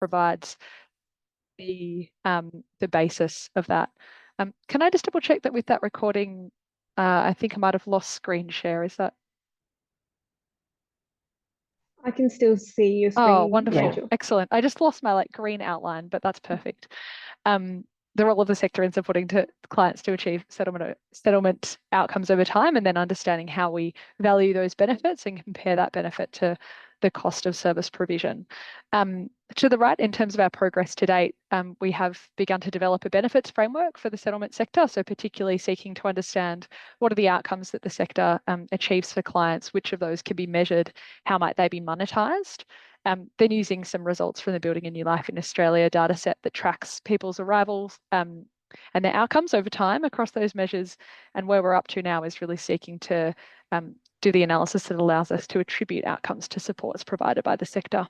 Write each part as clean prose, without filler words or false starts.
provides the basis of that. Can I just double check that with that recording, I think I might have lost screen share. Is that? I can still see your Oh, screen, wonderful. Rachel. Excellent. I just lost my green outline, but that's perfect. The role of the sector in supporting clients to achieve settlement outcomes over time, and then understanding how we value those benefits and compare that benefit to the cost of service provision. To the right, in terms of our progress to date, we have begun to develop a benefits framework for the settlement sector, so particularly seeking to understand what are the outcomes that the sector achieves for clients, which of those can be measured, how might they be monetised. Then using some results from the Building a New Life in Australia data set that tracks people's arrivals and their outcomes over time across those measures. And where we're up to now is really seeking to do the analysis that allows us to attribute outcomes to supports provided by the sector.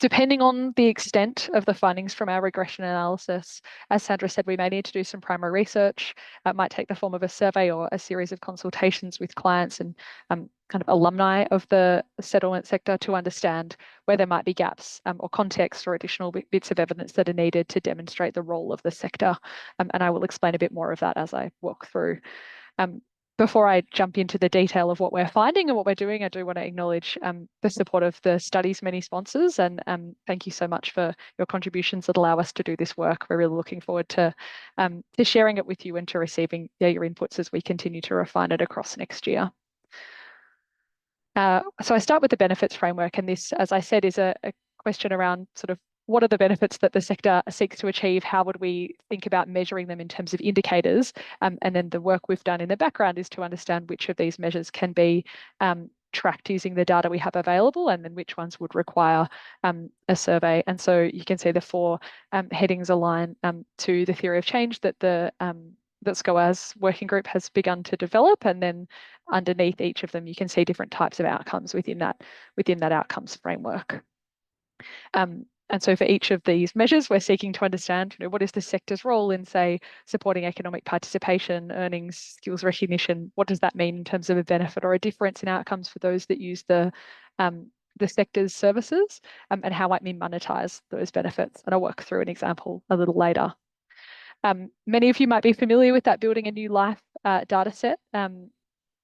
Depending on the extent of the findings from our regression analysis, as Sandra said, we may need to do some primary research. It might take the form of a survey or a series of consultations with clients and kind of alumni of the settlement sector to understand where there might be gaps or context or additional bits of evidence that are needed to demonstrate the role of the sector. And I will explain a bit more of that as I walk through. Before I jump into the detail of what we're finding and what we're doing, I do want to acknowledge the support of the study's many sponsors, and thank you so much for your contributions that allow us to do this work. We're really looking forward to sharing it with you and to receiving your inputs as we continue to refine it across next year. So I start with the benefits framework, and this, as I said, is a question around sort of what are the benefits that the sector seeks to achieve? How would we think about measuring them in terms of indicators? And then the work we've done in the background is to understand which of these measures can be tracked using the data we have available, and then which ones would require a survey. And so you can see the four headings align to the theory of change that the that SCOAS working group has begun to develop, and then underneath each of them you can see different types of outcomes within that outcomes framework. And so for each of these measures, we're seeking to understand, what is the sector's role in, say, supporting economic participation, earnings, skills recognition? What does that mean in terms of a benefit or a difference in outcomes for those that use the sector's services, and how might we monetize those benefits? And I'll work through an example a little later. Many of you might be familiar with that Building a New Life data set.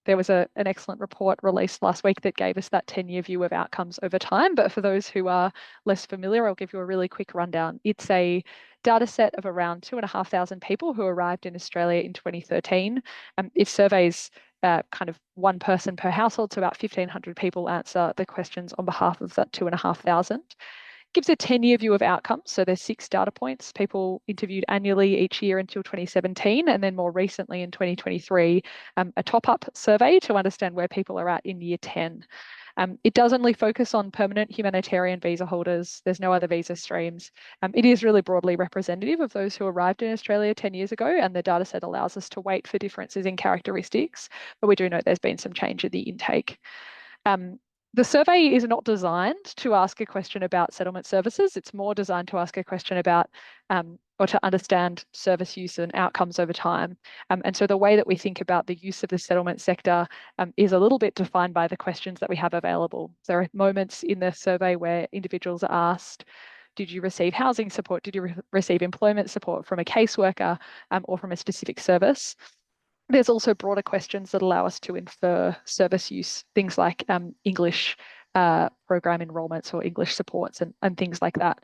There was an excellent report released last week that gave us that 10-year view of outcomes over time. But for those who are less familiar, I'll give you a really quick rundown. It's a data set of around 2,500 people who arrived in Australia in 2013. It surveys kind of one person per household, so about 1,500 people answer the questions on behalf of that 2,500. Gives a 10-year view of outcomes. So there's 6 data points, people interviewed annually each year until 2017, and then more recently in 2023, a top-up survey to understand where people are at in year 10. It does only focus on permanent humanitarian visa holders. There's no other visa streams. It is really broadly representative of those who arrived in Australia 10 years ago, and the data set allows us to wait for differences in characteristics, but we do note there's been some change in the intake. The survey is not designed to ask a question about settlement services. It's more designed to ask a question about or to understand service use and outcomes over time. And so the way that we think about the use of the settlement sector is a little bit defined by the questions that we have available. There are moments in the survey where individuals are asked, did you receive housing support? Did you receive employment support from a caseworker or from a specific service? There's also broader questions that allow us to infer service use, things like English program enrolments or English supports and things like that.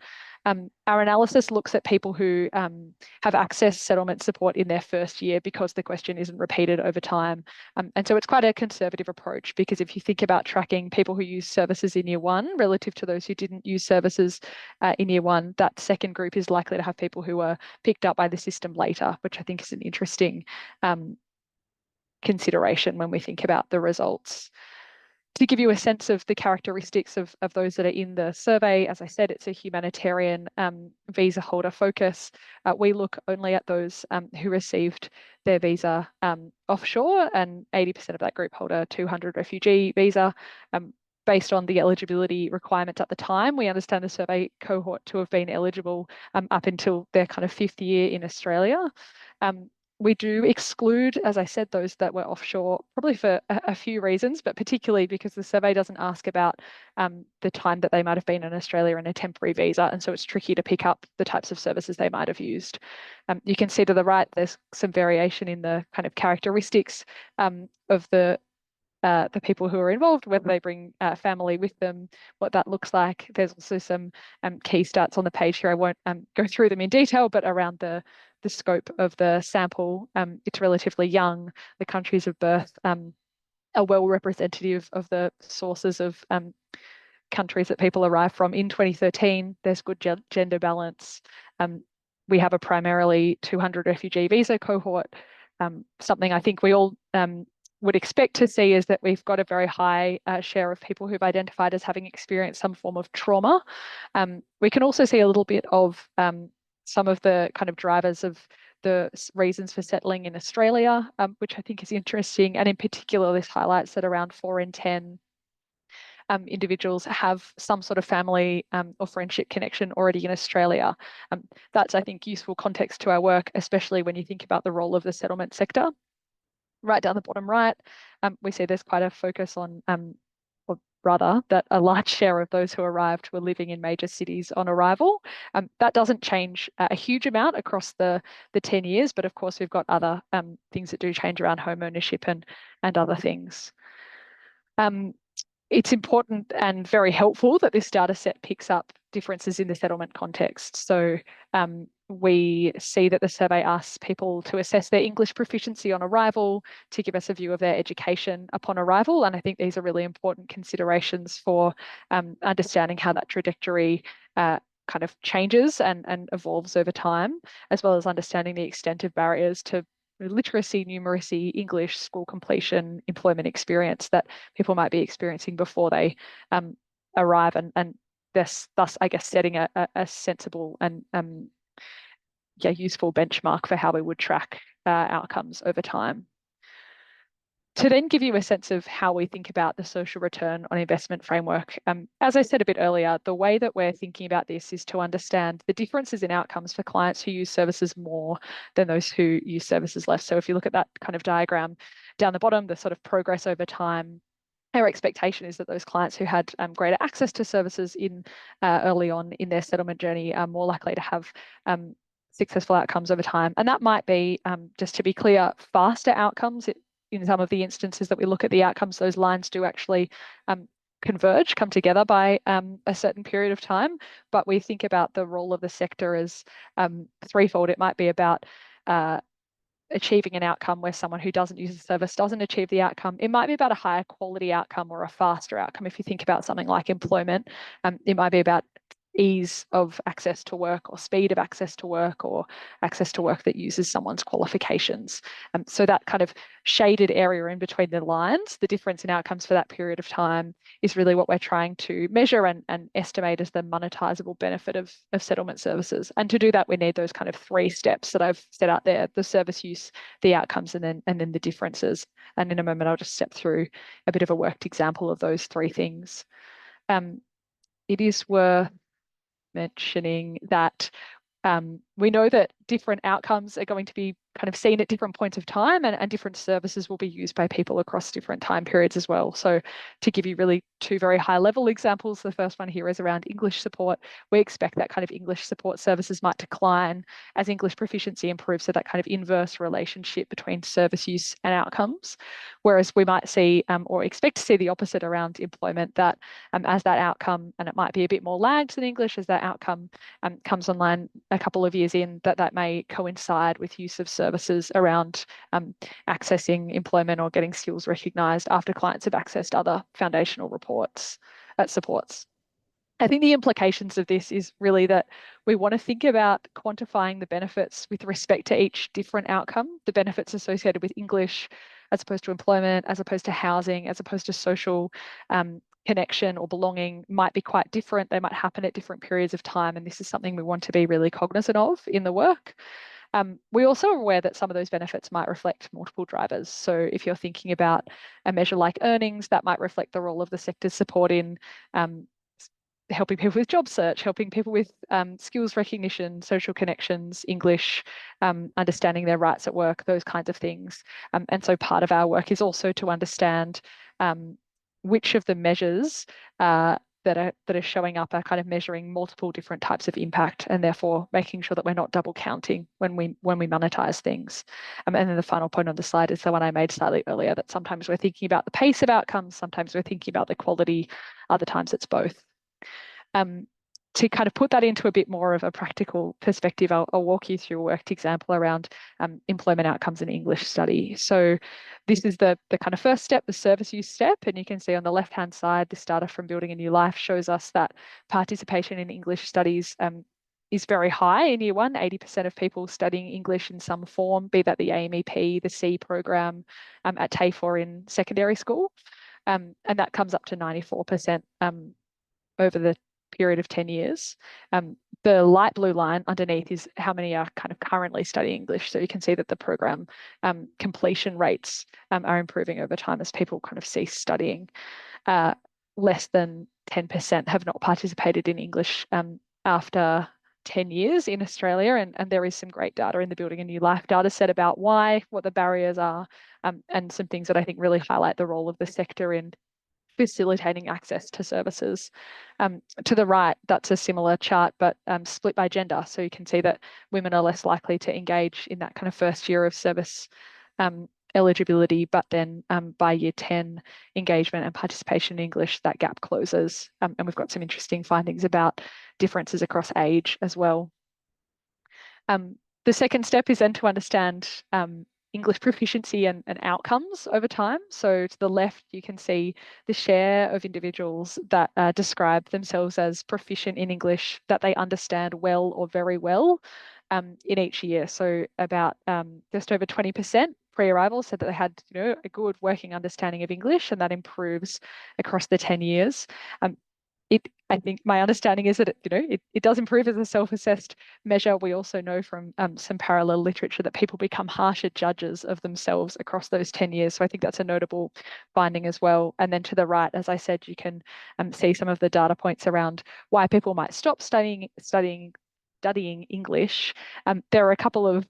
Our analysis looks at people who have accessed settlement support in their first year because the question isn't repeated over time. And so it's quite a conservative approach, because if you think about tracking people who use services in year 1 relative to those who didn't use services in year 1, that second group is likely to have people who were picked up by the system later, which I think is an interesting consideration when we think about the results. To give you a sense of the characteristics of those that are in the survey, as I said, it's a humanitarian visa holder focus. We look only at those who received their visa offshore, and 80% of that group hold a 200 refugee visa. Based on the eligibility requirements at the time, we understand the survey cohort to have been eligible up until their kind of 5th year in Australia. We do exclude, as I said, those that were offshore, probably for a few reasons, but particularly because the survey doesn't ask about the time that they might have been in Australia in a temporary visa. And so it's tricky to pick up the types of services they might have used. You can see to the right, there's some variation in the kind of characteristics of the people who are involved, whether they bring family with them, what that looks like. There's also some key stats on the page here. I won't go through them in detail, but around the scope of the sample, it's relatively young. The countries of birth are well representative of the sources of countries that people arrive from. In 2013, there's good gender balance. We have a primarily 200 refugee visa cohort. Something I think we all would expect to see is that we've got a very high share of people who've identified as having experienced some form of trauma. We can also see a little bit of some of the kind of drivers of the reasons for settling in Australia, which I think is interesting. And in particular, this highlights that around 4 in 10 individuals have some sort of family or friendship connection already in Australia. That's, I think, useful context to our work, especially when you think about the role of the settlement sector. Right down the bottom right, we see there's quite a focus on, or rather, that a large share of those who arrived were living in major cities on arrival. That doesn't change a huge amount across the 10 years, but of course we've got other things that do change around home ownership and other things. It's important and very helpful that this data set picks up differences in the settlement context. So we see that the survey asks people to assess their English proficiency on arrival, to give us a view of their education upon arrival. And I think these are really important considerations for understanding how that trajectory kind of changes and evolves over time, as well as understanding the extent of barriers to literacy, numeracy, English, school completion, employment experience that people might be experiencing before they arrive, and thus, I guess, setting a sensible and useful benchmark for how we would track outcomes over time. To then give you a sense of how we think about the social return on investment framework, as I said a bit earlier, the way that we're thinking about this is to understand the differences in outcomes for clients who use services more than those who use services less. So if you look at that kind of diagram down the bottom, the sort of progress over time, our expectation is that those clients who had greater access to services in early on in their settlement journey are more likely to have successful outcomes over time. And that might be, just to be clear, faster outcomes. In some of the instances that we look at the outcomes, those lines do actually converge, come together by a certain period of time. But we think about the role of the sector as threefold. It might be about achieving an outcome where someone who doesn't use the service doesn't achieve the outcome. It might be about a higher quality outcome or a faster outcome. If you think about something like employment, it might be about ease of access to work or speed of access to work or access to work that uses someone's qualifications. So that kind of shaded area in between the lines, the difference in outcomes for that period of time, is really what we're trying to measure and estimate as the monetizable benefit of settlement services. And to do that, we need those kind of 3 steps that I've set out there: the service use, the outcomes, and then the differences. And in a moment, I'll just step through a bit of a worked example of those 3 things. It is worth mentioning that we know that different outcomes are going to be kind of seen at different points of time, and different services will be used by people across different time periods as well. So to give you really 2 very high level examples, the first one here is around English support. We expect that kind of English support services might decline as English proficiency improves, so that kind of inverse relationship between service use and outcomes. Whereas we might see or expect to see the opposite around employment, that as that outcome, and it might be a bit more lagged than English, as that outcome comes online a couple of years in, that may coincide with use of services around accessing employment or getting skills recognised after clients have accessed other foundational supports. I think the implications of this is really that we want to think about quantifying the benefits with respect to each different outcome, the benefits associated with English as opposed to employment, as opposed to housing, as opposed to social connection or belonging might be quite different. They might happen at different periods of time. And this is something we want to be really cognizant of in the work. We also are aware that some of those benefits might reflect multiple drivers. So if you're thinking about a measure like earnings, that might reflect the role of the sector's support in helping people with job search, helping people with skills recognition, social connections, English, understanding their rights at work, those kinds of things. And so part of our work is also to understand which of the measures that are showing up are kind of measuring multiple different types of impact, and therefore making sure that we're not double counting when we monetize things. And then the final point on the slide is the one I made slightly earlier, that sometimes we're thinking about the pace of outcomes, sometimes we're thinking about the quality, other times it's both. To kind of put that into a bit more of a practical perspective, I'll walk you through a worked example around employment outcomes in English study. So this is the kind of first step, the service use step, and you can see on the left-hand side, this data from Building a New Life shows us that participation in English studies is very high in year one, 80% of people studying English in some form, be that the AMEP, the C program at TAFE or in secondary school. And that comes up to 94% over the period of 10 years. The light blue line underneath is how many are kind of currently studying English. So you can see that the program completion rates are improving over time as people kind of cease studying. Less than 10% have not participated in English after 10 years in Australia, and there is some great data in the Building a New Life data set about why, what the barriers are, and some things that I think really highlight the role of the sector in facilitating access to services. To the right, that's a similar chart, but split by gender. So you can see that women are less likely to engage in that kind of first year of service eligibility, but then by year 10, engagement and participation in English, that gap closes. And we've got some interesting findings about differences across age as well. The second step is then to understand English proficiency and outcomes over time. So to the left, you can see the share of individuals that describe themselves as proficient in English, that they understand well or very well in each year. So about just over 20% pre-arrival said that they had, a good working understanding of English, and that improves across the 10 years. I think my understanding is that it does improve as a self-assessed measure. We also know from some parallel literature that people become harsher judges of themselves across those 10 years. So I think that's a notable finding as well. And then to the right, as I said, you can see some of the data points around why people might stop studying English. There are a couple of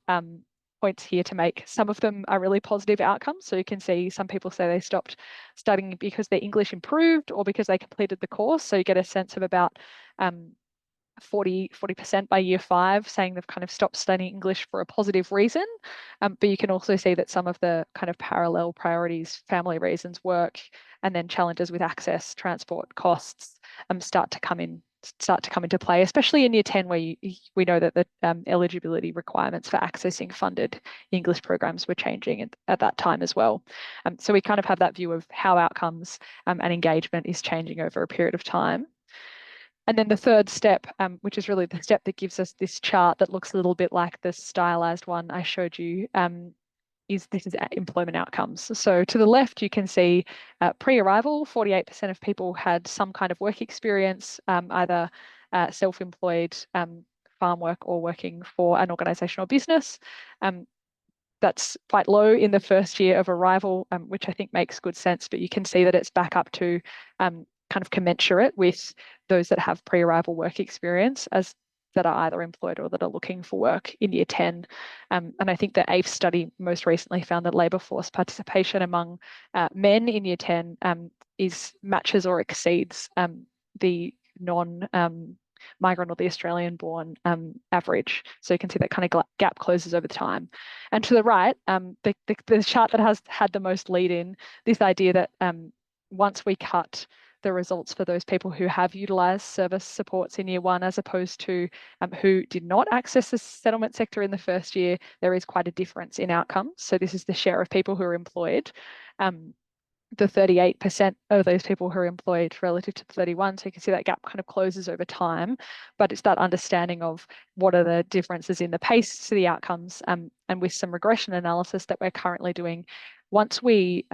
points here to make. Some of them are really positive outcomes. So you can see some people say they stopped studying because their English improved or because they completed the course. So you get a sense of about 40% by year 5 saying they've kind of stopped studying English for a positive reason. But you can also see that some of the kind of parallel priorities, family reasons, work, and then challenges with access, transport, costs, start to come into play, especially in year 10, where we know that the eligibility requirements for accessing funded English programs were changing at that time as well. So we kind of have that view of how outcomes and engagement is changing over a period of time. And then the third step, which is really the step that gives us this chart that looks a little bit like the stylized one I showed you, is employment outcomes. So to the left, you can see pre-arrival, 48% of people had some kind of work experience, either self-employed, farm work, or working for an organisation or business. That's quite low in the first year of arrival, which I think makes good sense, but you can see that it's back up to kind of commensurate with those that have pre-arrival work experience as that are either employed or that are looking for work in year 10. And I think the AFE study most recently found that labour force participation among men in year 10 matches or exceeds the non-migrant or the Australian-born average. So you can see that kind of gap closes over time. And to the right, the chart that has had the most lead in, this idea that once we cut the results for those people who have utilised service supports in year 1 as opposed to who did not access the settlement sector in the first year, there is quite a difference in outcomes. So this is the share of people who are employed. The 38% of those people who are employed relative to 31. So you can see that gap kind of closes over time, but it's that understanding of what are the differences in the pace to the outcomes, and with some regression analysis that we're currently doing. Once we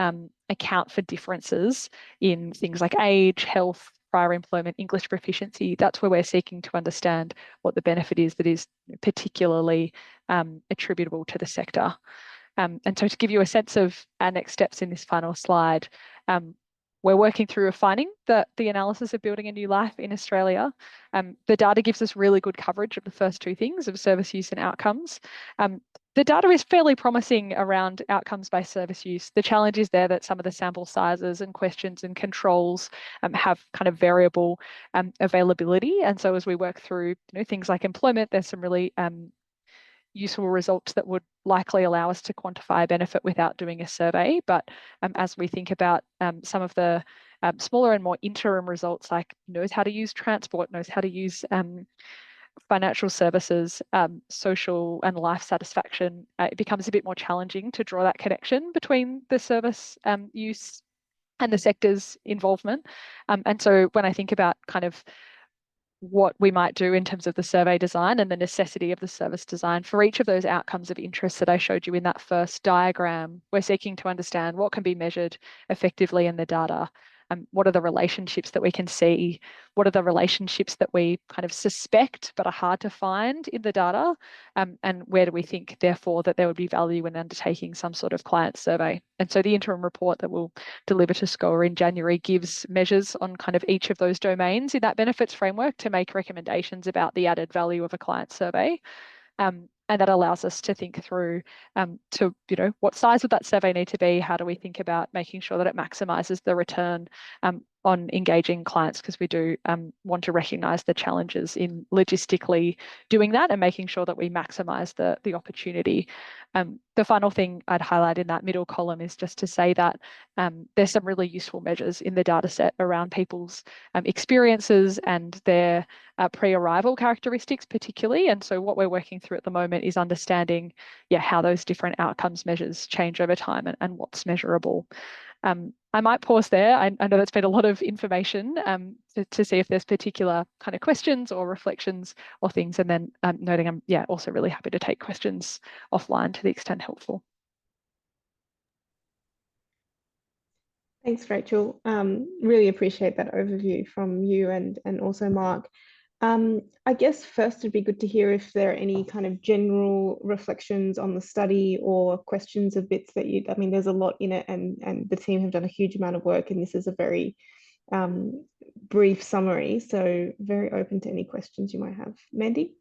account for differences in things like age, health, prior employment, English proficiency, that's where we're seeking to understand what the benefit is that is particularly attributable to the sector. And so to give you a sense of our next steps in this final slide, we're working through refining the analysis of building a new life in Australia. The data gives us really good coverage of the first two things of service use and outcomes. The data is fairly promising around outcomes-based service use. The challenge is there that some of the sample sizes and questions and controls have kind of variable availability. And so as we work through things like employment, there's some really useful results that would likely allow us to quantify benefit without doing a survey. But as we think about some of the smaller and more interim results, like knows how to use transport, knows how to use financial services, social and life satisfaction, it becomes a bit more challenging to draw that connection between the service use and the sector's involvement. And so when I think about kind of what we might do in terms of the survey design and the necessity of the service design for each of those outcomes of interest that I showed you in that first diagram, we're seeking to understand what can be measured effectively in the data. What are the relationships that we can see? What are the relationships that we kind of suspect but are hard to find in the data? And where do we think, therefore, that there would be value in undertaking some sort of client survey? And so the interim report that we'll deliver to SCOA in January gives measures on kind of each of those domains in that benefits framework to make recommendations about the added value of a client survey. And that allows us to think through what size would that survey need to be? How do we think about making sure that it maximizes the return on engaging clients, because we do want to recognise the challenges in logistically doing that and making sure that we maximise the opportunity. The final thing I'd highlight in that middle column is just to say that there's some really useful measures in the data set around people's experiences and their pre-arrival characteristics particularly. And so what we're working through at the moment is understanding how those different outcomes measures change over time and what's measurable. I might pause there. I know that's been a lot of information to see if there's particular kind of questions or reflections or things, and then noting I'm also really happy to take questions offline to the extent helpful. Thanks, Rachel. Really appreciate that overview from you and also Mark. I guess first it'd be good to hear if there are any kind of general reflections on the study or questions of bits that there's a lot in it, and the team have done a huge amount of work, and this is a very brief summary, so very open to any questions you might have. Mandy?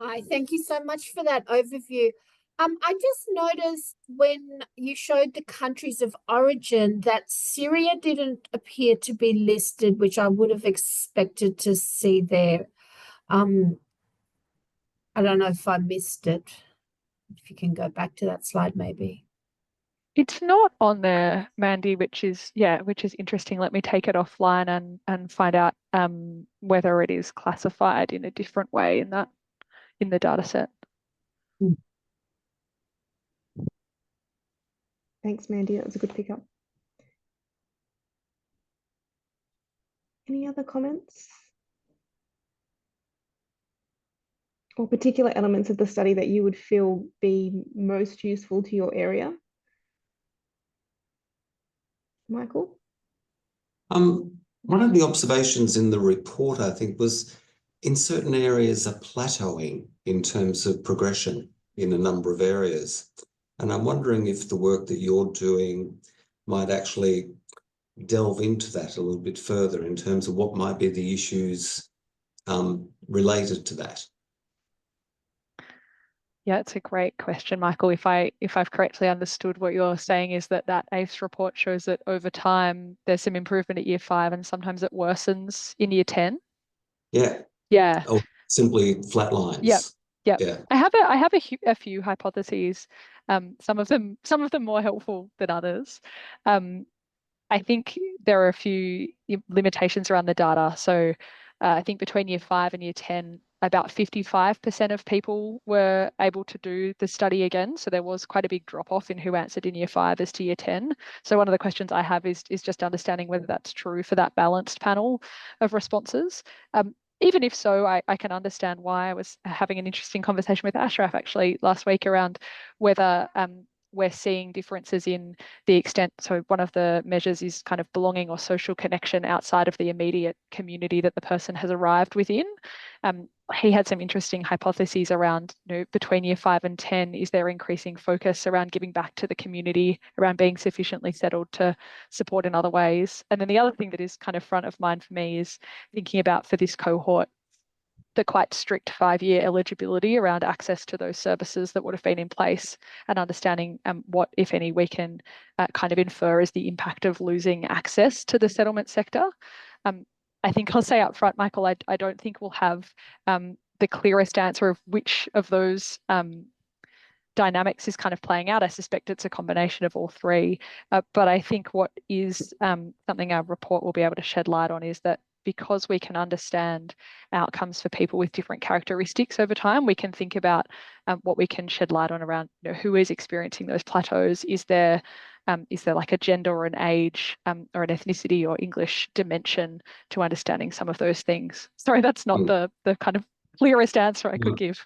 Hi, thank you so much for that overview. I just noticed when you showed the countries of origin that Syria didn't appear to be listed, which I would have expected to see there. I don't know if I missed it. If you can go back to that slide, maybe. It's not on there, Mandy, which is interesting. Let me take it offline and find out whether it is classified in a different way in the data set. Thanks, Mandy. That was a good pickup. Any other comments? Or particular elements of the study that you would feel be most useful to your area? Michael? One of the observations in the report, I think, was in certain areas a plateauing in terms of progression in a number of areas. And I'm wondering if the work that you're doing might actually delve into that a little bit further in terms of what might be the issues related to that. Yeah, it's a great question, Michael. If I've correctly understood, what you're saying is that AIFS report shows that over time there's some improvement at year 5 and sometimes it worsens in year 10. Yeah. Yeah. Or simply flat lines. Yep. Yeah. I have a few hypotheses. Some of them more helpful than others. I think there are a few limitations around the data. So I think between year 5 and year 10, about 55% of people were able to do the study again. So there was quite a big drop off in who answered in year 5 as to year 10. So one of the questions I have is just understanding whether that's true for that balanced panel of responses. Even if so, I can understand why. I was having an interesting conversation with Ashraf actually last week around whether we're seeing differences in the extent. So one of the measures is kind of belonging or social connection outside of the immediate community that the person has arrived within. He had some interesting hypotheses around, between year 5 and 10, is there increasing focus around giving back to the community, around being sufficiently settled to support in other ways. And then the other thing that is kind of front of mind for me is thinking about, for this cohort, the quite strict 5-year eligibility around access to those services that would have been in place, and understanding what, if any, we can kind of infer as the impact of losing access to the settlement sector. I think I'll say up front, Michael, I don't think we'll have the clearest answer of which of those dynamics is kind of playing out. I suspect it's a combination of all three. But I think what is something our report will be able to shed light on is that because we can understand outcomes for people with different characteristics over time, we can think about what we can shed light on around who is experiencing those plateaus. Is there like a gender or an age or an ethnicity or English dimension to understanding some of those things? Sorry, that's not the kind of clearest answer I could give.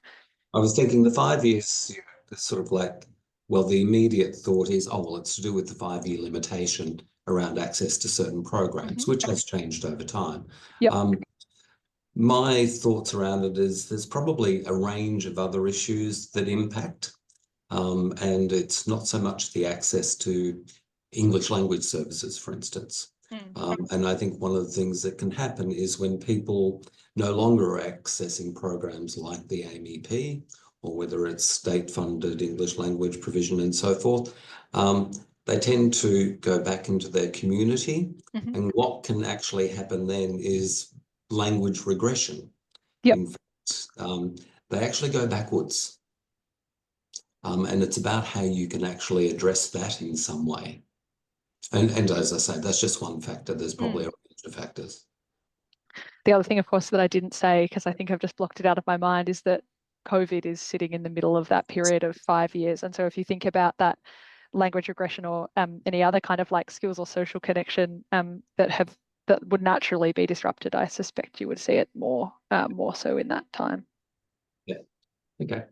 I was thinking the 5 years, it's sort of like, well, the immediate thought is, oh, well, it's to do with the 5-year limitation around access to certain programs, which has changed over time. Yep. My thoughts around it is there's probably a range of other issues that impact, and it's not so much the access to English language services, for instance. And I think one of the things that can happen is when people no longer are accessing programs like the AMEP, or whether it's state-funded English language provision and so forth, they tend to go back into their community. And what can actually happen then is language regression. Yep. In fact, they actually go backwards. And it's about how you can actually address that in some way. And as I say, that's just one factor. There's probably a range of factors. The other thing, of course, that I didn't say, because I think I've just blocked it out of my mind, is that COVID is sitting in the middle of that period of 5 years. And so if you think about that language regression or any other kind of like skills or social connection that would naturally be disrupted, I suspect you would see it more so in that time. Yeah. Okay.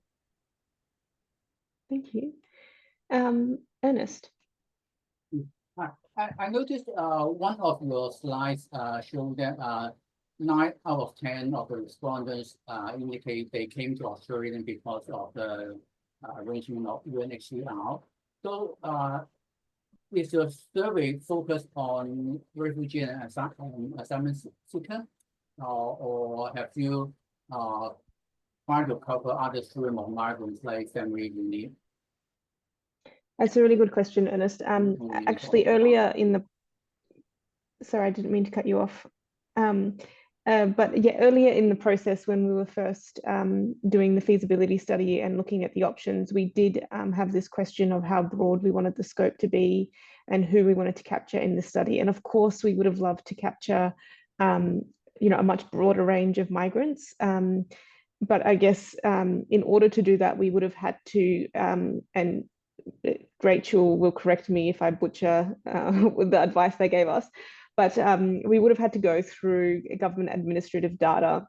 Thank you. Ernest. I noticed one of your slides showed that 9 out of 10 of the respondents indicate they came to Australia because of the arrangement of UNHCR. So is your survey focused on refugee and asylum seeker, or have you tried to cover other stream of migrants like family in need? That's a really good question, Ernest. Actually, earlier in the, sorry, I didn't mean to cut you off. But yeah, earlier in the process, when we were first doing the feasibility study and looking at the options, we did have this question of how broad we wanted the scope to be and who we wanted to capture in the study. And of course, we would have loved to capture, a much broader range of migrants. But I guess in order to do that, we would have had to, and Rachel will correct me if I butcher with the advice they gave us, but we would have had to go through government administrative data,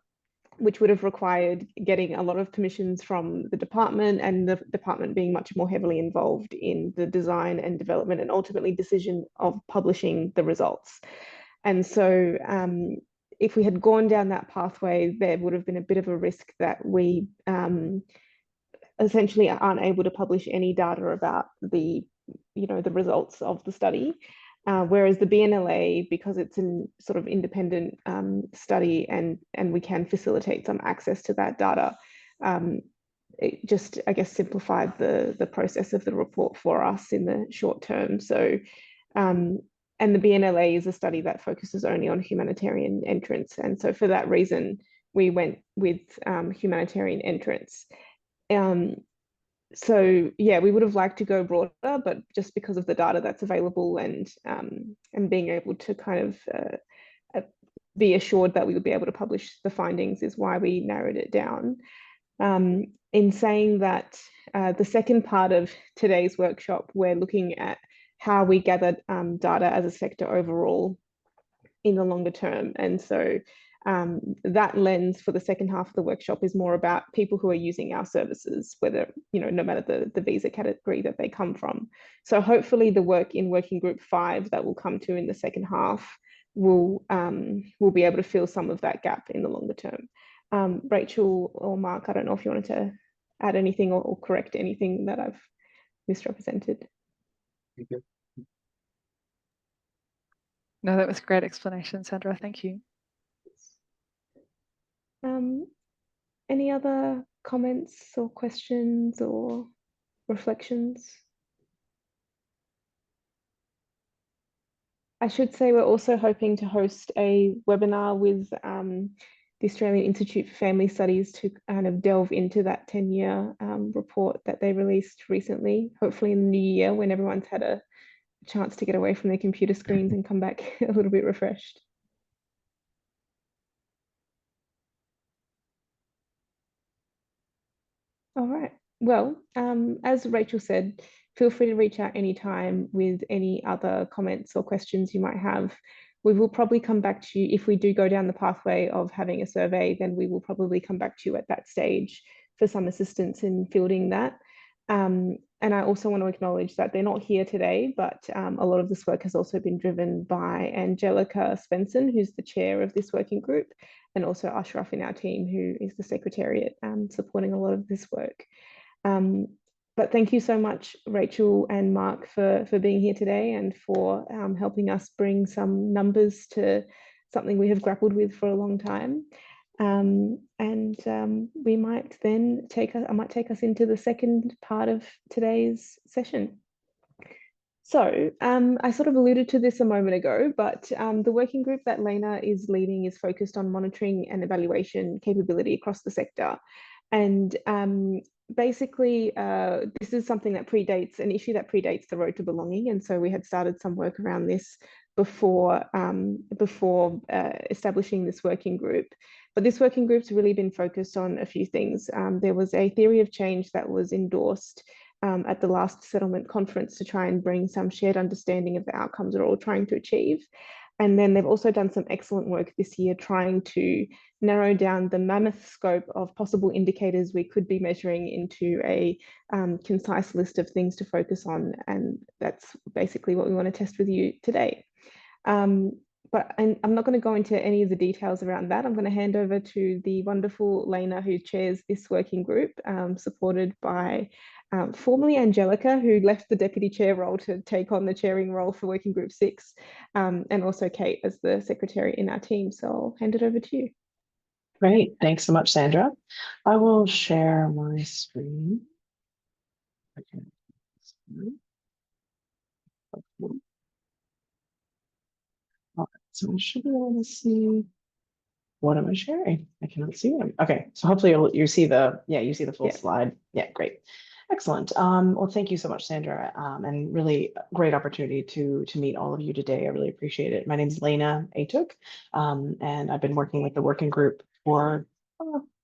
which would have required getting a lot of permissions from the department, and the department being much more heavily involved in the design and development and ultimately decision of publishing the results. And so if we had gone down that pathway, there would have been a bit of a risk that we essentially aren't able to publish any data about the results of the study. Whereas the BNLA, because it's a sort of independent study and we can facilitate some access to that data, it just, I guess, simplified the process of the report for us in the short term. So, and the BNLA is a study that focuses only on humanitarian entrants. And so for that reason, we went with humanitarian entrants. So yeah, we would have liked to go broader, but just because of the data that's available and being able to kind of be assured that we would be able to publish the findings is why we narrowed it down. In saying that, the second part of today's workshop, we're looking at how we gather data as a sector overall in the longer term. And so That lens for the second half of the workshop is more about people who are using our services, whether, no matter the visa category that they come from. So hopefully the work in working group 5 that we'll come to in the second half will be able to fill some of that gap in the longer term. Rachel or Mark, I don't know if you wanted to add anything or correct anything that I've misrepresented. Thank you. No, that was a great explanation, Sandra. Thank you. Any other comments or questions or reflections? I should say we're also hoping to host a webinar with the Australian Institute for Family Studies to kind of delve into that 10-year report that they released recently, hopefully in the new year when everyone's had a chance to get away from their computer screens and come back a little bit refreshed. All right. Well, as Rachel said, feel free to reach out anytime with any other comments or questions you might have. We will probably come back to you if we do go down the pathway of having a survey, then we will probably come back to you at that stage for some assistance in fielding that. And I also want to acknowledge that they're not here today, but a lot of this work has also been driven by Angelica Svensson, who's the chair of this working group, and also Ashraf in our team, who is the secretariat supporting a lot of this work. But thank you so much, Rachel and Mark, for being here today and for helping us bring some numbers to something we have grappled with for a long time. We might then I might take us into the second part of today's session. So I sort of alluded to this a moment ago, but the working group that Lena is leading is focused on monitoring and evaluation capability across the sector. And basically, this is something that predates an issue that predates the Road to Belonging. And so we had started some work around this before establishing this working group. But this working group's really been focused on a few things. There was a theory of change that was endorsed at the last settlement conference to try and bring some shared understanding of the outcomes we're all trying to achieve. And then they've also done some excellent work this year trying to narrow down the mammoth scope of possible indicators we could be measuring into a concise list of things to focus on. And that's basically what we want to test with you today. But I'm not going to go into any of the details around that. I'm going to hand over to the wonderful Lena, who chairs this working group, supported by formerly Angelica, who left the deputy chair role to take on the chairing role for working group 6, and also Kate as the secretary in our team. So I'll hand it over to you. Great. Thanks so much, Sandra. I will share my screen. Okay. So I should be able to see, what am I sharing? I cannot see them. Okay, so hopefully you see the, you see the full slide. Yeah, great. Excellent. Well, thank you so much, Sandra, and really great opportunity to meet all of you today. I really appreciate it. My name is Lena Atuk, and I've been working with the working group for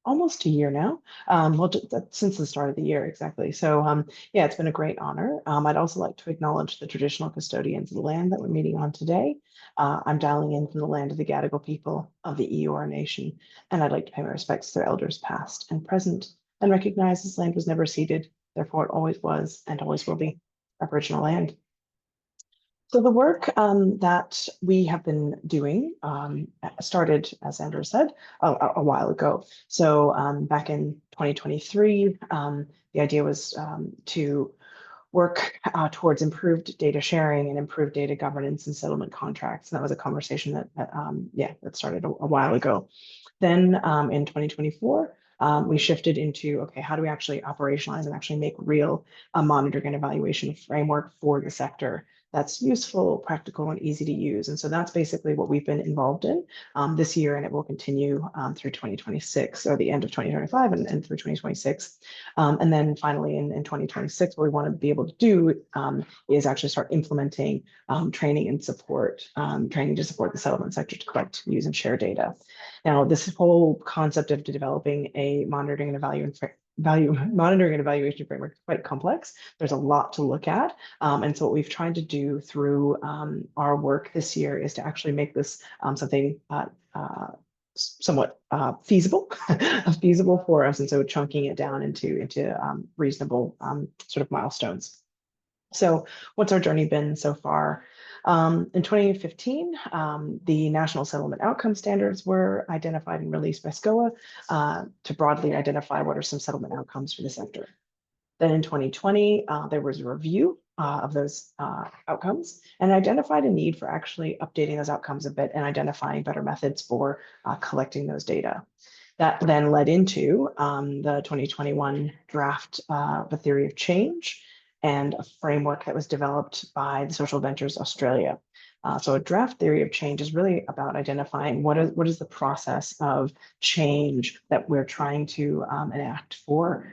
almost a year now. Well, since the start of the year, exactly. So yeah, it's been a great honor. I'd also like to acknowledge the traditional custodians of the land that we're meeting on today. I'm dialing in from the land of the Gadigal people of the Eora Nation, and I'd like to pay my respects to their elders past and present, and recognize this land was never ceded, therefore it always was and always will be Aboriginal land. So the work that we have been doing started, as Sandra said, a while ago. So back in 2023, the idea was to work towards improved data sharing and improved data governance and settlement contracts. And that was a conversation that started a while ago. Then in 2024, we shifted into, okay, how do we actually operationalize and actually make real monitoring and evaluation framework for the sector that's useful, practical, and easy to use. And so that's basically what we've been involved in this year, and it will continue through 2026, or the end of 2025 and through 2026. And then finally in 2026, what we want to be able to do is actually start implementing training and support, training to support the settlement sector to collect, use, and share data. Now, this whole concept of developing a monitoring and evaluation framework is quite complex. There's a lot to look at. And so what we've tried to do through our work this year is to actually make this something somewhat feasible feasible for us, and so chunking it down into reasonable sort of milestones. So what's our journey been so far? In 2015, the National Settlement Outcome Standards were identified and released by SCOA to broadly identify what are some settlement outcomes for the sector. Then in 2020, there was a review of those outcomes and identified a need for actually updating those outcomes a bit and identifying better methods for collecting those data. That then led into the 2021 draft of a theory of change and a framework that was developed by the Social Ventures Australia. So a draft theory of change is really about identifying what is the process of change that we're trying to enact for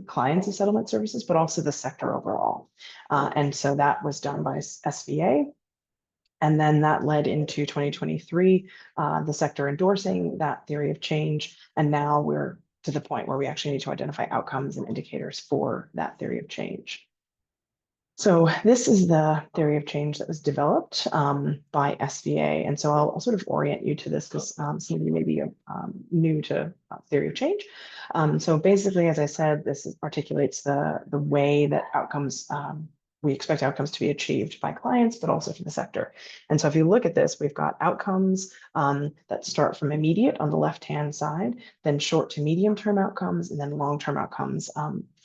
clients of settlement services, but also the sector overall. And so that was done by SVA. And then that led into 2023, the sector endorsing that theory of change. And now we're to the point where we actually need to identify outcomes and indicators for that theory of change. So this is the theory of change that was developed by SVA. And so I'll sort of orient you to this because some of you may be new to theory of change. So basically, as I said, this articulates the way that outcomes, we expect outcomes to be achieved by clients, but also for the sector. And so if you look at this, we've got outcomes that start from immediate on the left-hand side, then short to medium-term outcomes, and then long-term outcomes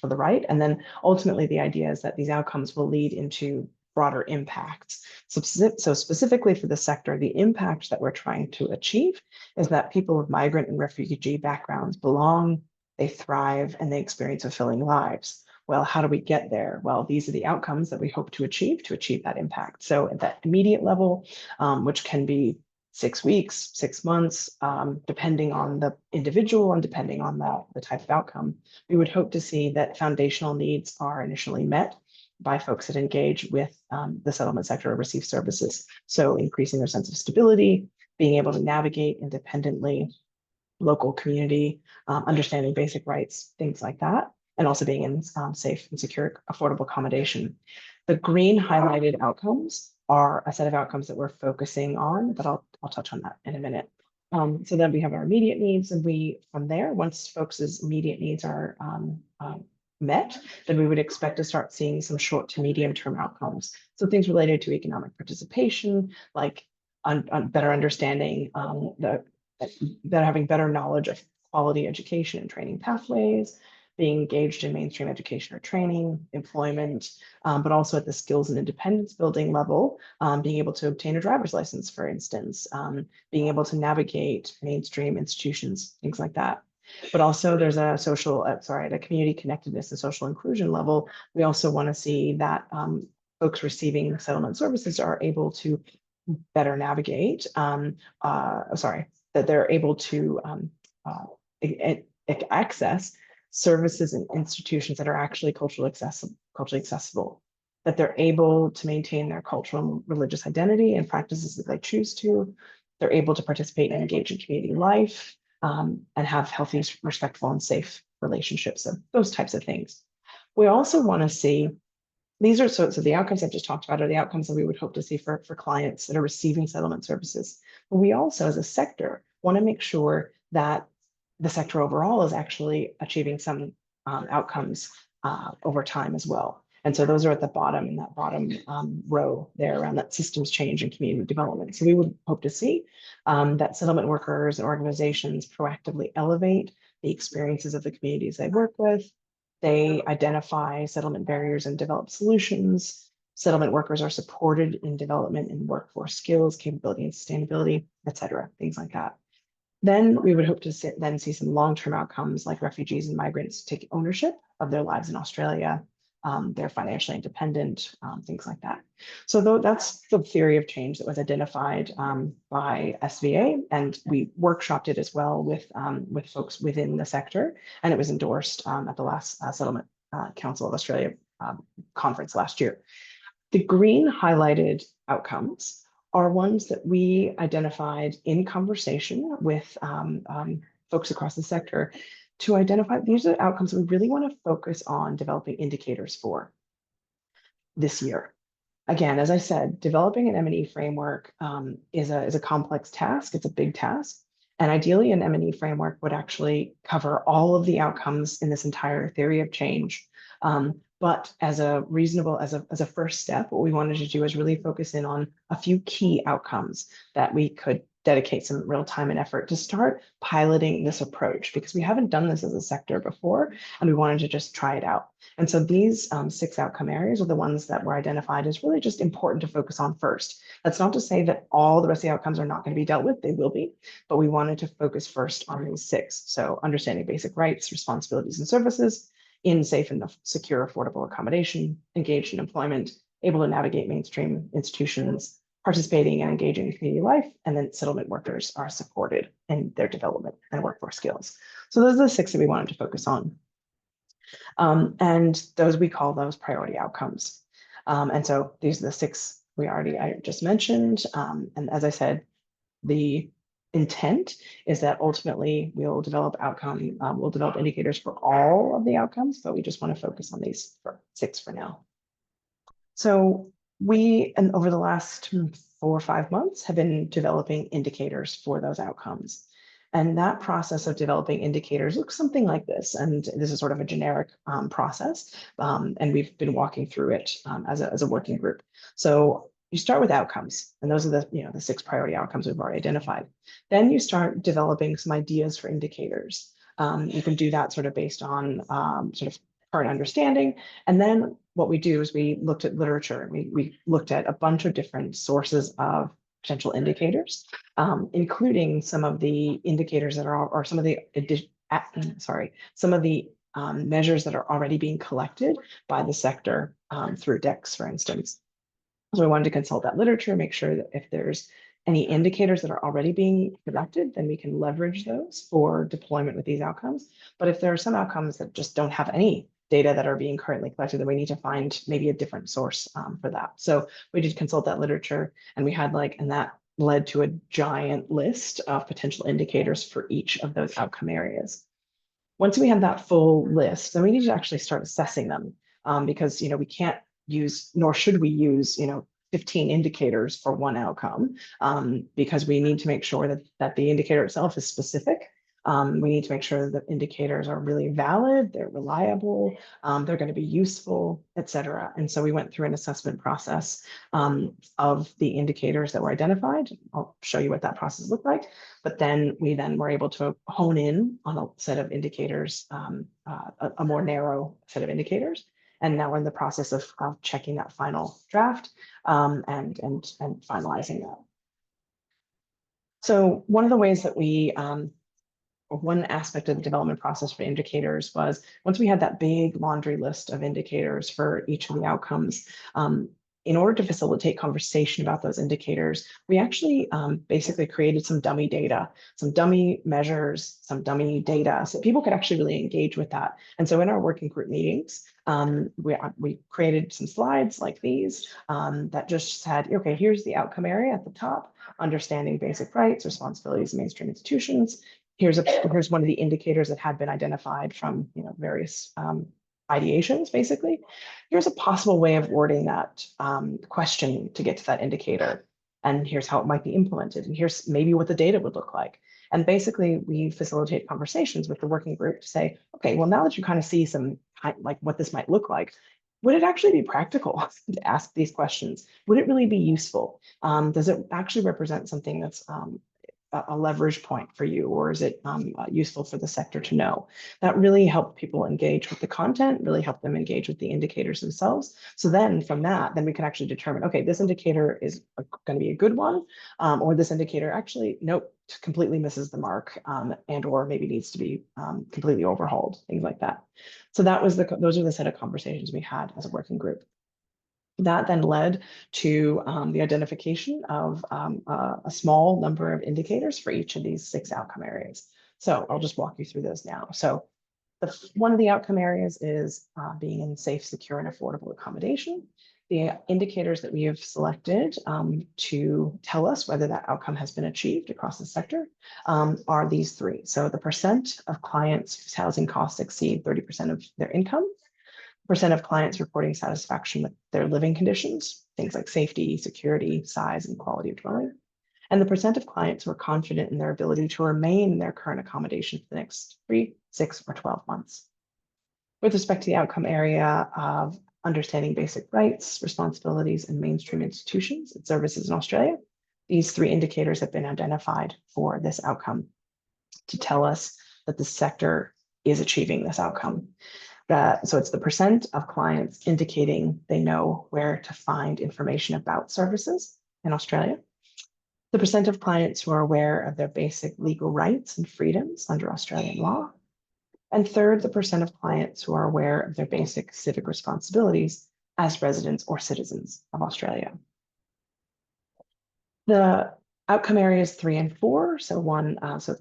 for the right. And then ultimately the idea is that these outcomes will lead into broader impacts. So specifically for the sector, the impact that we're trying to achieve is that people with migrant and refugee backgrounds belong, they thrive, and they experience fulfilling lives. Well, how do we get there? Well, these are the outcomes that we hope to achieve that impact. So at that immediate level, which can be 6 weeks, 6 months, depending on the individual and depending on the type of outcome, we would hope to see that foundational needs are initially met by folks that engage with the settlement sector or receive services. So increasing their sense of stability, being able to navigate independently, local community, understanding basic rights, things like that, and also being in safe and secure, affordable accommodation. The green highlighted outcomes are a set of outcomes that we're focusing on, but I'll touch on that in a minute. So then we have our immediate needs, and from there, once folks' immediate needs are met, then we would expect to start seeing some short to medium term outcomes. So things related to economic participation, like better understanding, having better knowledge of quality education and training pathways, being engaged in mainstream education or training, employment, but also at the skills and independence building level, being able to obtain a driver's license, for instance, being able to navigate mainstream institutions, things like that. But also there's a at a community connectedness and social inclusion level. We also want to see that folks receiving settlement services are able to better navigate, that they're able to access services and institutions that are actually culturally accessible, that they're able to maintain their cultural and religious identity and practices that they choose to. They're able to participate and engage in community life and have healthy, respectful, and safe relationships, and those types of things. We also want to see, these are so the outcomes I've just talked about are the outcomes that we would hope to see for clients that are receiving settlement services. But we also, as a sector, want to make sure that the sector overall is actually achieving some outcomes over time as well. And so those are at the bottom, in that bottom row there around that systems change and community development. So we would hope to see that settlement workers and organizations proactively elevate the experiences of the communities they work with. They identify settlement barriers and develop solutions. Settlement workers are supported in development in workforce skills, capability, and sustainability, et cetera, things like that. Then we would hope to see some long-term outcomes like refugees and migrants take ownership of their lives in Australia. They're financially independent, things like that. So that's the theory of change that was identified by SVA, and we workshopped it as well with folks within the sector, and it was endorsed at the last Settlement Council of Australia conference last year. The green highlighted outcomes are ones that we identified in conversation with folks across the sector to identify these are outcomes we really want to focus on developing indicators for this year. Again, as I said, developing an M&E framework is a complex task. It's a big task. And ideally, an M&E framework would actually cover all of the outcomes in this entire theory of change. But as a first step, what we wanted to do is really focus in on a few key outcomes that we could dedicate some real time and effort to start piloting this approach, because we haven't done this as a sector before, and we wanted to just try it out. And so these 6 outcome areas are the ones that were identified as really just important to focus on first. That's not to say that all the rest of the outcomes are not going to be dealt with, they will be, but we wanted to focus first on these 6. So understanding basic rights, responsibilities, and services, in safe and secure, affordable accommodation, engaged in employment, able to navigate mainstream institutions, participating and engaging in community life, and then settlement workers are supported in their development and workforce skills. So those are the 6 that we wanted to focus on. And those, we call those priority outcomes. And so these are the 6 I just mentioned. And as I said, the intent is that ultimately we'll develop indicators for all of the outcomes, but we just want to focus on these 6 for now. So and over the last 4 or 5 months, have been developing indicators for those outcomes. And that process of developing indicators looks something like this. And this is sort of a generic process. And we've been walking through it as a working group. So you start with outcomes, and those are the 6 priority outcomes we've already identified. Then you start developing some ideas for indicators. You can do that sort of based on sort of current understanding. And then what we do is we looked at literature, and we looked at a bunch of different sources of potential indicators, including some of the indicators that are, or some of the measures that are already being collected by the sector through DEX, for instance. So we wanted to consult that literature, make sure that if there's any indicators that are already being collected, then we can leverage those for deployment with these outcomes. But if there are some outcomes that just don't have any data that are being currently collected, then we need to find maybe a different source for that. So we did consult that literature, and we had and that led to a giant list of potential indicators for each of those outcome areas. Once we had that full list, then we need to actually start assessing them, because we can't use, nor should we use 15 indicators for one outcome, because we need to make sure that the indicator itself is specific. We need to make sure that indicators are really valid, they're reliable, they're going to be useful, etc. And so we went through an assessment process of the indicators that were identified. I'll show you what that process looked like. But then we were able to hone in on a set of indicators, a more narrow set of indicators. And now we're in the process of checking that final draft and finalizing that. So one of the ways that one aspect of the development process for indicators was, once we had that big laundry list of indicators for each of the outcomes, in order to facilitate conversation about those indicators, we actually basically created some dummy data, some dummy measures, some dummy data, so people could actually really engage with that. And so in our working group meetings, we created some slides like these that just said, okay, here's the outcome area at the top, understanding basic rights, responsibilities, and mainstream institutions. Here's one of the indicators that had been identified from various ideations, basically. Here's a possible way of wording that question to get to that indicator. And here's how it might be implemented. And here's maybe what the data would look like. And basically, we facilitate conversations with the working group to say, okay, well, now that you kind of see some what this might look like, would it actually be practical to ask these questions? Would it really be useful? Does it actually represent something that's a leverage point for you, or is it useful for the sector to know? That really helped people engage with the content, really helped them engage with the indicators themselves. So then from that, then we can actually determine, okay, this indicator is going to be a good one, or this indicator actually, nope, completely misses the mark, and or maybe needs to be completely overhauled, things like that. So those are the set of conversations we had as a working group. That then led to the identification of a small number of indicators for each of these 6 outcome areas. So I'll just walk you through those now. So one of the outcome areas is being in safe, secure, and affordable accommodation. The indicators that we have selected to tell us whether that outcome has been achieved across the sector are these 3. So the percent of clients whose housing costs exceed 30% of their income, percent of clients reporting satisfaction with their living conditions, things like safety, security, size, and quality of dwelling, and the percent of clients who are confident in their ability to remain in their current accommodation for the next 3, 6, or 12 months. With respect to the outcome area of understanding basic rights, responsibilities, and mainstream institutions and services in Australia, these 3 indicators have been identified for this outcome to tell us that the sector is achieving this outcome. So it's the percent of clients indicating they know where to find information about services in Australia, the percent of clients who are aware of their basic legal rights and freedoms under Australian law, and third, the percent of clients who are aware of their basic civic responsibilities as residents or citizens of Australia. The outcome areas 3 and 4. So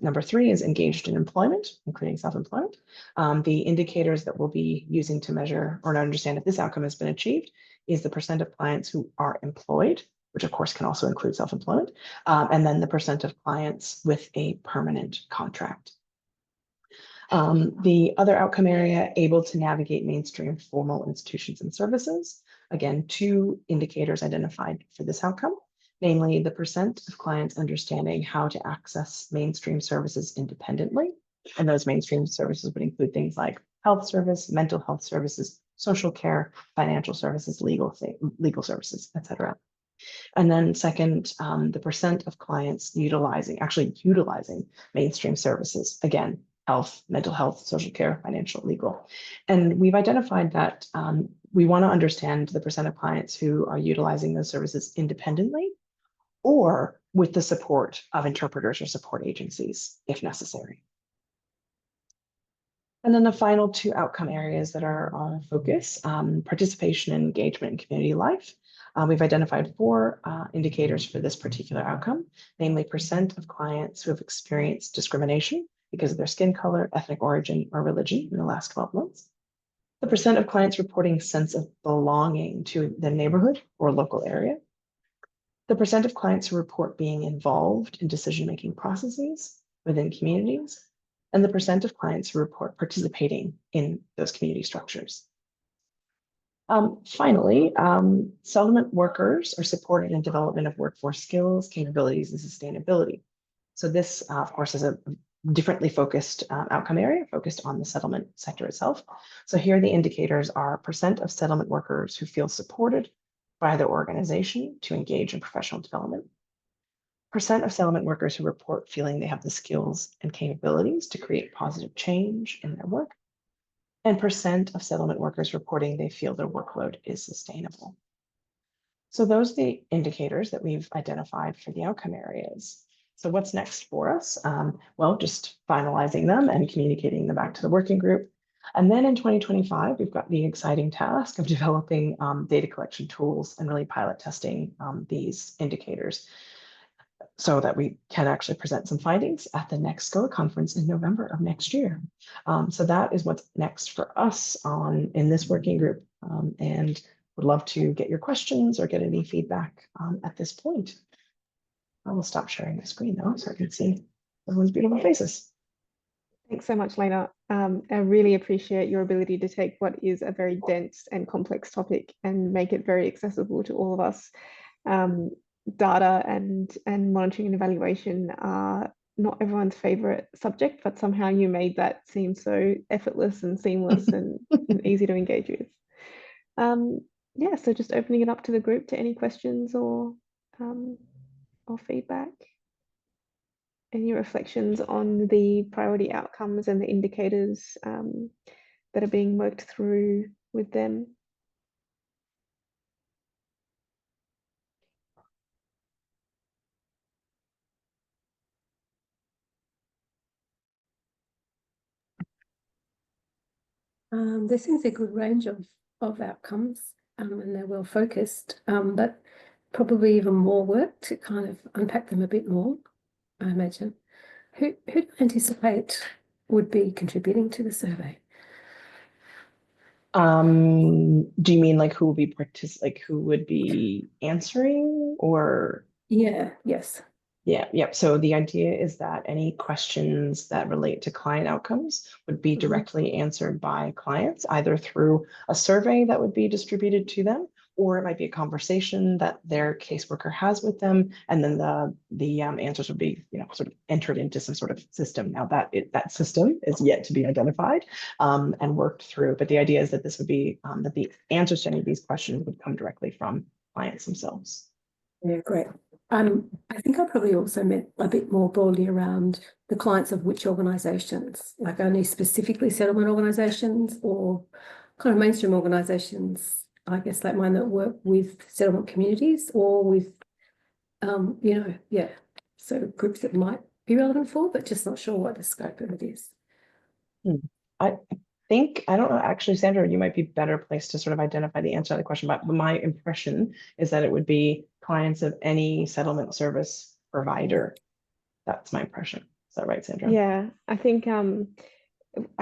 number 3 is engaged in employment, including self-employment. The indicators that we'll be using to measure or to understand if this outcome has been achieved is the percent of clients who are employed, which of course can also include self-employment, and then the percent of clients with a permanent contract. The other outcome area, able to navigate mainstream formal institutions and services. Again, 2 indicators identified for this outcome, namely the percent of clients understanding how to access mainstream services independently. And those mainstream services would include things like health service, mental health services, social care, financial services, legal services, etc. And then second, the percent of clients utilizing mainstream services. Again, health, mental health, social care, financial, legal. And we've identified that we want to understand the percent of clients who are utilizing those services independently or with the support of interpreters or support agencies, if necessary. And then the final 2 outcome areas that are our focus, participation and engagement in community life. We've identified 4 indicators for this particular outcome, namely percent of clients who have experienced discrimination because of their skin color, ethnic origin, or religion in the last 12 months. The percent of clients reporting sense of belonging to the neighborhood or local area. The percent of clients who report being involved in decision-making processes within communities, and the percent of clients who report participating in those community structures. Finally, settlement workers are supported in development of workforce skills, capabilities, and sustainability. So this, of course, is a differently focused outcome area focused on the settlement sector itself. So here the indicators are percent of settlement workers who feel supported by their organization to engage in professional development, percent of settlement workers who report feeling they have the skills and capabilities to create positive change in their work, and percent of settlement workers reporting they feel their workload is sustainable. So those are the indicators that we've identified for the outcome areas. So what's next for us? Well, just finalizing them and communicating them back to the working group. And then in 2025, we've got the exciting task of developing data collection tools and really pilot testing these indicators so that we can actually present some findings at the next SCOA conference in November of next year. So that is what's next for us in this working group, and would love to get your questions or get any feedback at this point. I will stop sharing my screen now so I can see everyone's beautiful faces. Thanks so much, Lena. I really appreciate your ability to take what is a very dense and complex topic and make it very accessible to all of us. Data and monitoring and evaluation are not everyone's favorite subject, but somehow you made that seem so effortless and seamless and easy to engage with. Yeah, so just opening it up to the group to any questions or feedback. Any reflections on the priority outcomes and the indicators that are being worked through with them? There seems a good range of outcomes and they're well focused, but probably even more work to kind of unpack them a bit more, I imagine. Who do you anticipate would be contributing to the survey? Do you mean like who will be who would be answering or? Yeah, yes. Yeah. So the idea is that any questions that relate to client outcomes would be directly answered by clients, either through a survey that would be distributed to them or it might be a conversation that their caseworker has with them, and then the answers would be, sort of entered into some sort of system. Now that system is yet to be identified and worked through, but the idea is that this would be that the answers to any of these questions would come directly from clients themselves. Yeah, great. I think I probably also meant a bit more broadly around the clients of which organisations, like only specifically settlement organisations or kind of mainstream organisations, I guess, like mine that work with settlement communities or with, so groups that might be relevant for, but just not sure what the scope of it is. I think, I don't know, actually, Sandra, you might be better placed to sort of identify the answer to the question, but my impression is that it would be clients of any settlement service provider. That's my impression. Is that right, Sandra? Yeah, I think I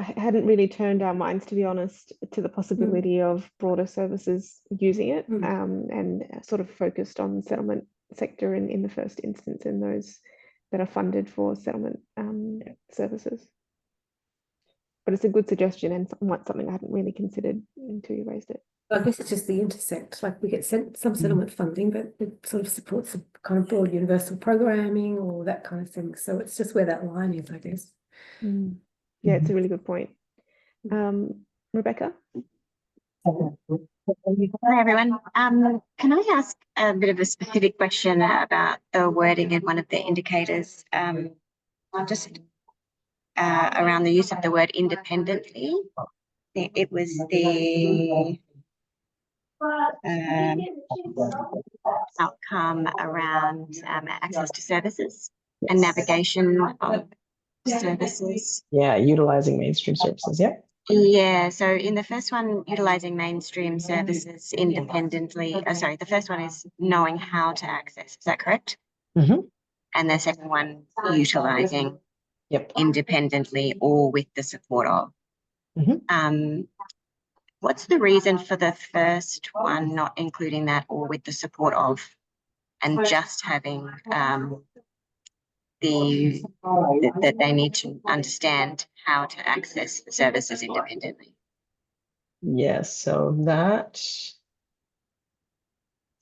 hadn't really turned our minds, to be honest, to the possibility of broader services using it, and sort of focused on settlement sector in the first instance, in those that are funded for settlement services. But it's a good suggestion and something I hadn't really considered until you raised it. I guess it's just the intersect, like we get some settlement funding, but it sort of supports a kind of broad universal programming or that kind of thing. So it's just where that line is, I guess. Yeah, it's a really good point. Rebecca? Hi, everyone. Can I ask a bit of a specific question about the wording in one of the indicators? Just around the use of the word independently. It was the outcome around access to services and navigation of services. Yeah, utilizing mainstream services. Yeah. Yeah, so in the first one, utilizing mainstream services independently. The first one is knowing how to access. Is that correct? And the second one, utilizing independently or with the support of. What's the reason for the first one not including that or with the support of, and just having that they need to understand how to access the services independently? Yes, so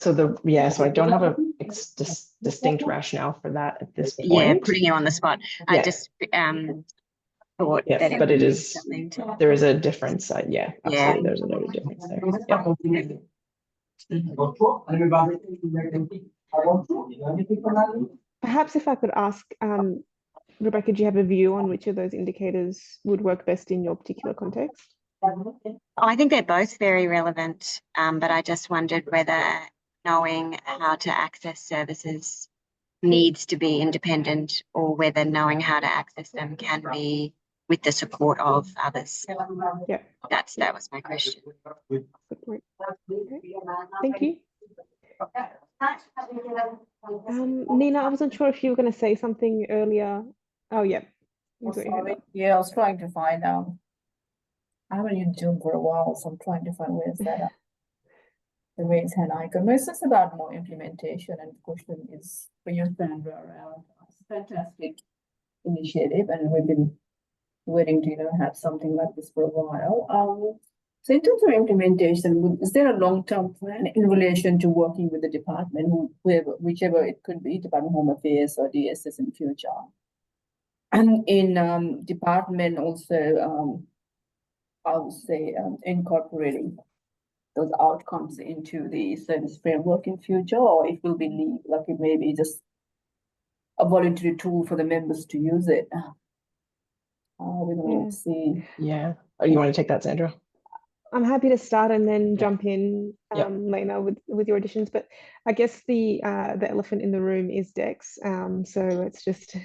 I don't have a distinct rationale for that at this point. Yeah, putting you on the spot. I just thought that but it is something to... there is a difference. Absolutely, there's a noted difference there. Perhaps if I could ask, Rebecca, do you have a view on which of those indicators would work best in your particular context? I think they're both very relevant, but I just wondered whether knowing how to access services needs to be independent or whether knowing how to access them can be with the support of others. Yeah, that was my question. Good point. Okay. Thank you. Nina, I wasn't sure if you were going to say something earlier. Oh, yeah. Yeah, I was trying to find out. I haven't used Zoom for a while, so I'm trying to find where's that the raise hand icon. It's just about more implementation, and the question is for you, Sandra, around fantastic initiative, and we've been waiting to have something like this for a while. So in terms of implementation, is there a long-term plan in relation to working with the department, whichever it could be, Department of Home Affairs or DSS in future? And in department also, I would say incorporating those outcomes into the service framework in future, or it will be like it may be just a voluntary tool for the members to use it. We're going to see. Yeah. Oh, you want to take that, Sandra? I'm happy to start and then jump in, Lena, with your additions. But I guess the elephant in the room is Dex. So let's just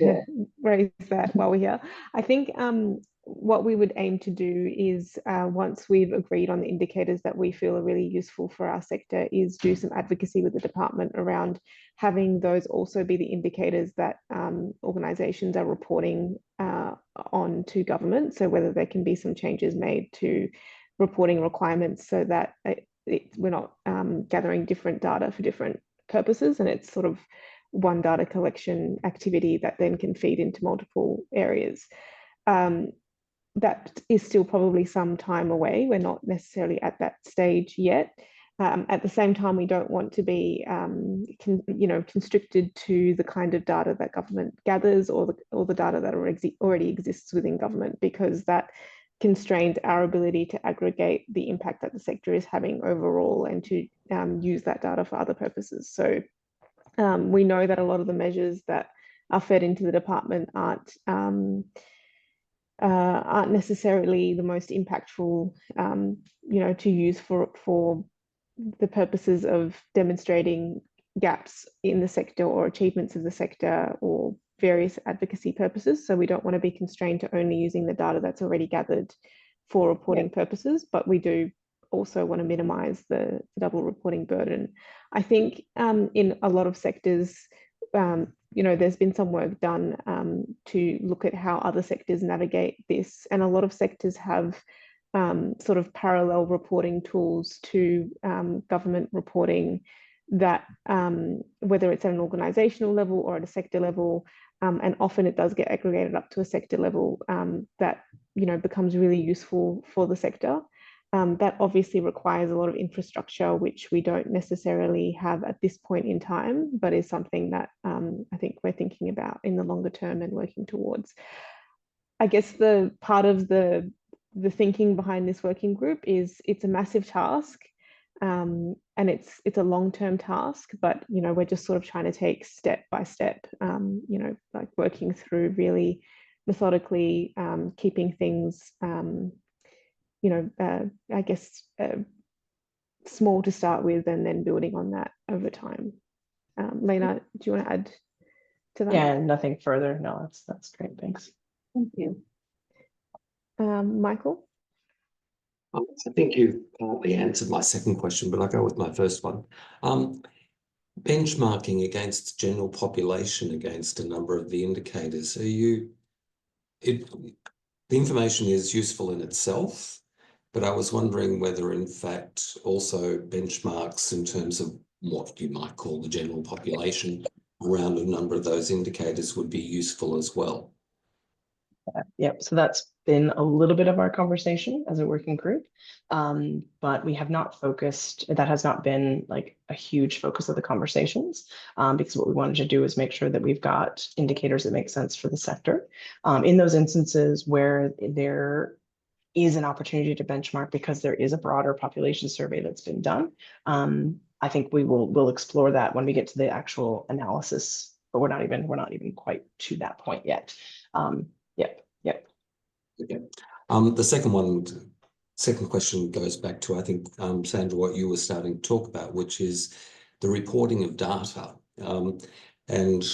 raise that while we're here. I think what we would aim to do is once we've agreed on the indicators that we feel are really useful for our sector, is do some advocacy with the department around having those also be the indicators that organisations are reporting on to government. So whether there can be some changes made to reporting requirements so that we're not gathering different data for different purposes, and it's sort of one data collection activity that then can feed into multiple areas. That is still probably some time away. We're not necessarily at that stage yet. At the same time, we don't want to be, constricted to the kind of data that government gathers or the data that already exists within government, because that constrains our ability to aggregate the impact that the sector is having overall and to use that data for other purposes. So we know that a lot of the measures that are fed into the department aren't necessarily the most impactful, to use for the purposes of demonstrating gaps in the sector or achievements of the sector or various advocacy purposes. So we don't want to be constrained to only using the data that's already gathered for reporting purposes, but we do also want to minimize the double reporting burden. I think in a lot of sectors, there's been some work done to look at how other sectors navigate this, and a lot of sectors have sort of parallel reporting tools to government reporting that, whether it's at an organizational level or at a sector level, and often it does get aggregated up to a sector level, that becomes really useful for the sector. That obviously requires a lot of infrastructure, which we don't necessarily have at this point in time, but is something that I think we're thinking about in the longer term and working towards. I guess the part of the thinking behind this working group is it's a massive task, and it's a long-term task, but we're just sort of trying to take step by step, like working through really methodically, keeping things I guess small to start with, and then building on that over time. Lena, do you want to add to that? Yeah, nothing further. No, that's great. Thanks. Thank you. Michael? I think you partly answered my second question, but I'll go with my first one. Benchmarking against general population against a number of the indicators. The information is useful in itself, but I was wondering whether, in fact, also benchmarks in terms of what you might call the general population around a number of those indicators would be useful as well. Yep. So that's been a little bit of our conversation as a working group, but we have not focused. That has not been like a huge focus of the conversations, because what we wanted to do is make sure that we've got indicators that make sense for the sector. In those instances where there is an opportunity to benchmark, because there is a broader population survey that's been done, I think we'll explore that when we get to the actual analysis, but we're not even quite to that point yet. Yep. Okay. The second question goes back to, I think, Sandra, what you were starting to talk about, which is the reporting of data. And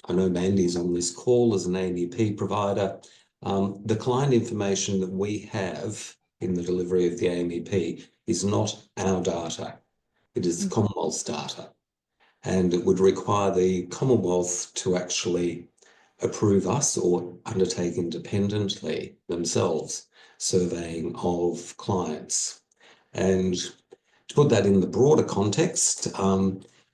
I know Mandy's on this call as an AMEP provider. The client information that we have in the delivery of the AMEP is not our data. It is the Commonwealth's data. And it would require the Commonwealth to actually approve us or undertake independently themselves surveying of clients. And to put that in the broader context,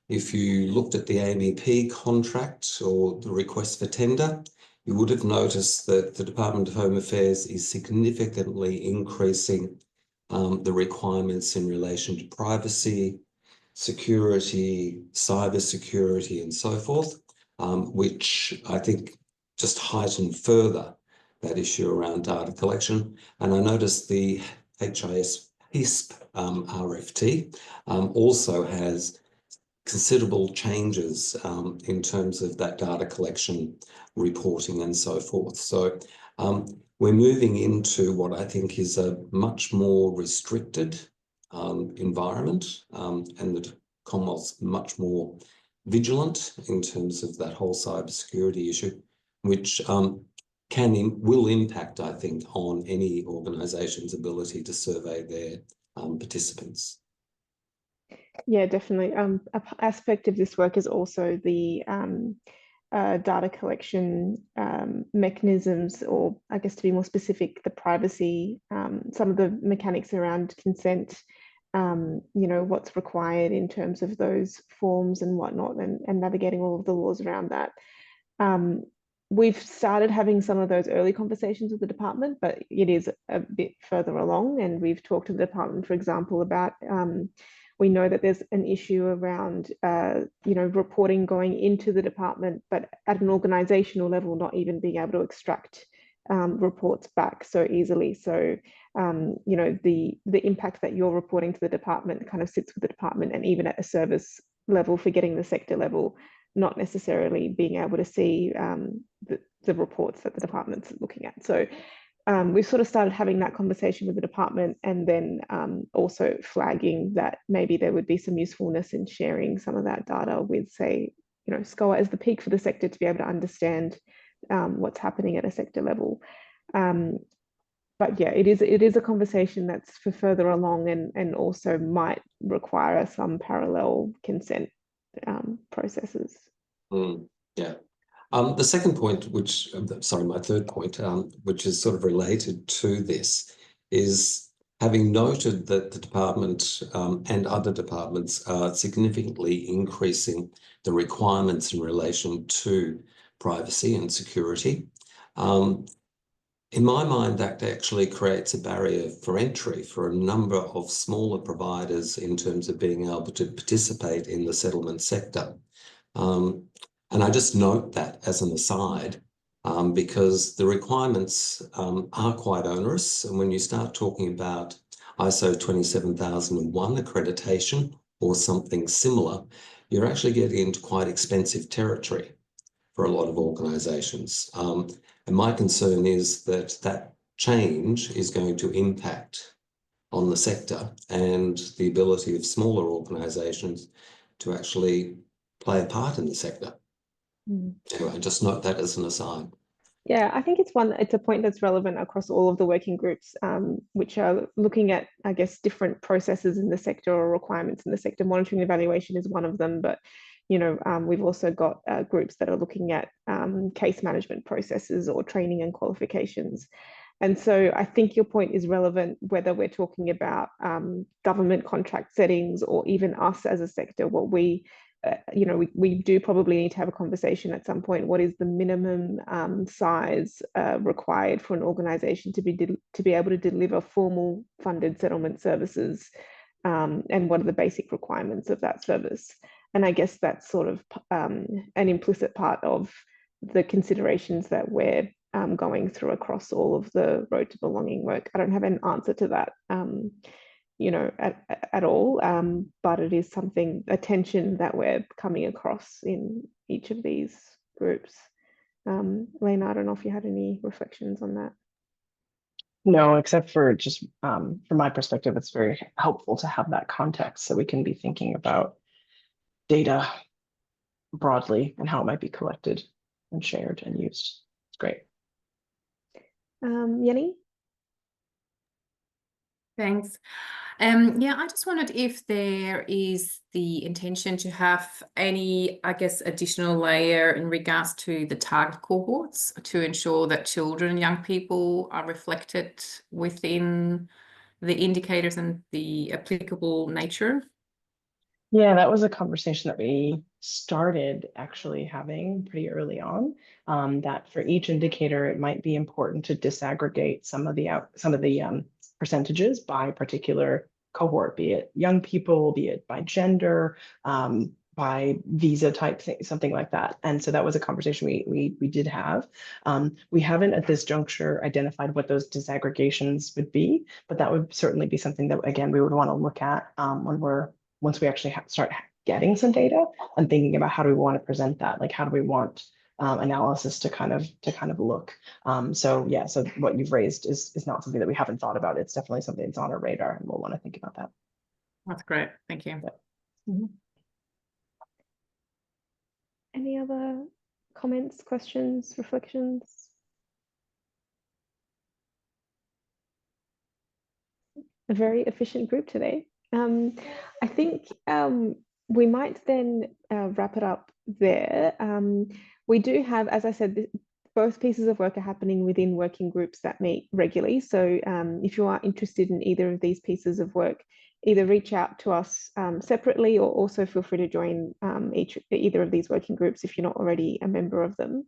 if you looked at the AMEP contract or the request for tender, you would have noticed that the Department of Home Affairs is significantly increasing the requirements in relation to privacy, security, cyber security, and so forth, which I think just heighten further that issue around data collection. And I noticed the HIS HISP RFT also has considerable changes in terms of that data collection, reporting, and so forth. So we're moving into what I think is a much more restricted environment, and the Commonwealth's much more vigilant in terms of that whole cybersecurity issue, which will impact, I think, on any organisation's ability to survey their participants. Yeah, definitely. An aspect of this work is also the data collection mechanisms, or I guess to be more specific, the privacy, some of the mechanics around consent, what's required in terms of those forms and whatnot, and navigating all of the laws around that. We've started having some of those early conversations with the department, but it is a bit further along, and we've talked to the department, for example, about We know that there's an issue around, you know, reporting going into the department, but at an organizational level, not even being able to extract reports back so easily. So, you know, the impact that you're reporting to the department kind of sits with the department, and even at a service level, forgetting the sector level, not necessarily being able to see the reports that the department's looking at. So we've sort of started having that conversation with the department, and then also flagging that maybe there would be some usefulness in sharing some of that data with, say, you know, SCOA as the peak for the sector, to be able to understand what's happening at a sector level. But yeah, it is a conversation that's for further along, and also might require some parallel consent processes. Yeah. The second point, which, sorry, my third point, which is sort of related to this, is having noted that the department and other departments are significantly increasing the requirements in relation to privacy and security. In my mind, that actually creates a barrier for entry for a number of smaller providers in terms of being able to participate in the settlement sector. And I just note that as an aside, because the requirements are quite onerous. And when you start talking about ISO 27001 accreditation or something similar, you're actually getting into quite expensive territory for a lot of organisations. And my concern is that that change is going to impact on the sector and the ability of smaller organisations to actually play a part in the sector. Anyway, just note that as an aside. Yeah, I think it's a point that's relevant across all of the working groups, which are looking at, I guess, different processes in the sector or requirements in the sector. Monitoring and evaluation is one of them, but you know, we've also got groups that are looking at case management processes or training and qualifications. And so I think your point is relevant, whether we're talking about government contract settings or even us as a sector. What we you know, we do probably need to have a conversation at some point. What is the minimum size required for an organisation to be able to deliver formal funded settlement services, and what are the basic requirements of that service? And I guess that's sort of an implicit part of the considerations that we're going through across all of the Road to Belonging work. I don't have an answer to that, you know, at all, but it is something, a tension that we're coming across in each of these groups. Lena, I don't know if you had any reflections on that. No, except for just from my perspective, it's very helpful to have that context so we can be thinking about data broadly and how it might be collected and shared and used. It's great. Jenny? Thanks. Yeah, I just wondered if there is the intention to have any, I guess, additional layer in regards to the target cohorts to ensure that children and young people are reflected within the indicators and the applicable nature. Yeah, that was a conversation that we started actually having pretty early on, that for each indicator, it might be important to disaggregate some of the percentages by particular cohort, be it young people, be it by gender, by visa type, something like that. And so that was a conversation we did have. We haven't at this juncture identified what those disaggregations would be, but that would certainly be something that, again, we would want to look at once we actually start getting some data and thinking about how do we want to present that, like how do we want analysis to kind of look. So yeah, so what you've raised is not something that we haven't thought about. It's definitely something that's on our radar, and we'll want to think about that. That's great. Thank you. Mm-hmm. Any other comments, questions, reflections? A very efficient group today. I think we might then wrap it up there. We do have, as I said, both pieces of work are happening within working groups that meet regularly. So if you are interested in either of these pieces of work, either reach out to us separately, or also feel free to join either of these working groups if you're not already a member of them.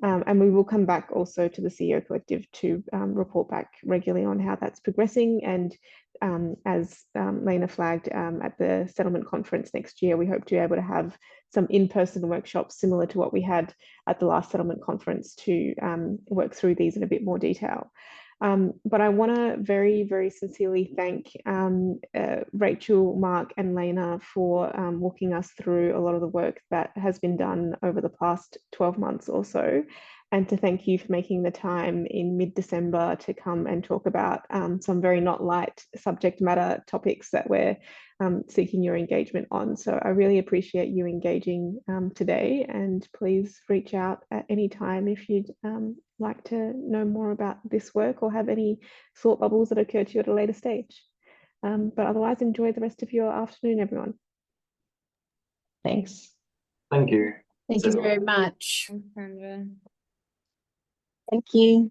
And we will come back also to the CEO Collective to report back regularly on how that's progressing. And as Lena flagged at the settlement conference next year, we hope to be able to have some in-person workshops similar to what we had at the last settlement conference to work through these in a bit more detail. But I want to very, very sincerely thank Rachel, Mark, and Lena for walking us through a lot of the work that has been done over the past 12 months or so, and to thank you for making the time in mid-December to come and talk about some very not light subject matter topics that we're seeking your engagement on. So I really appreciate you engaging today, and please reach out at any time if you'd like to know more about this work or have any thought bubbles that occur to you at a later stage. But otherwise, enjoy the rest of your afternoon, everyone. Thanks. Thank you. Thank you very much. Thank you.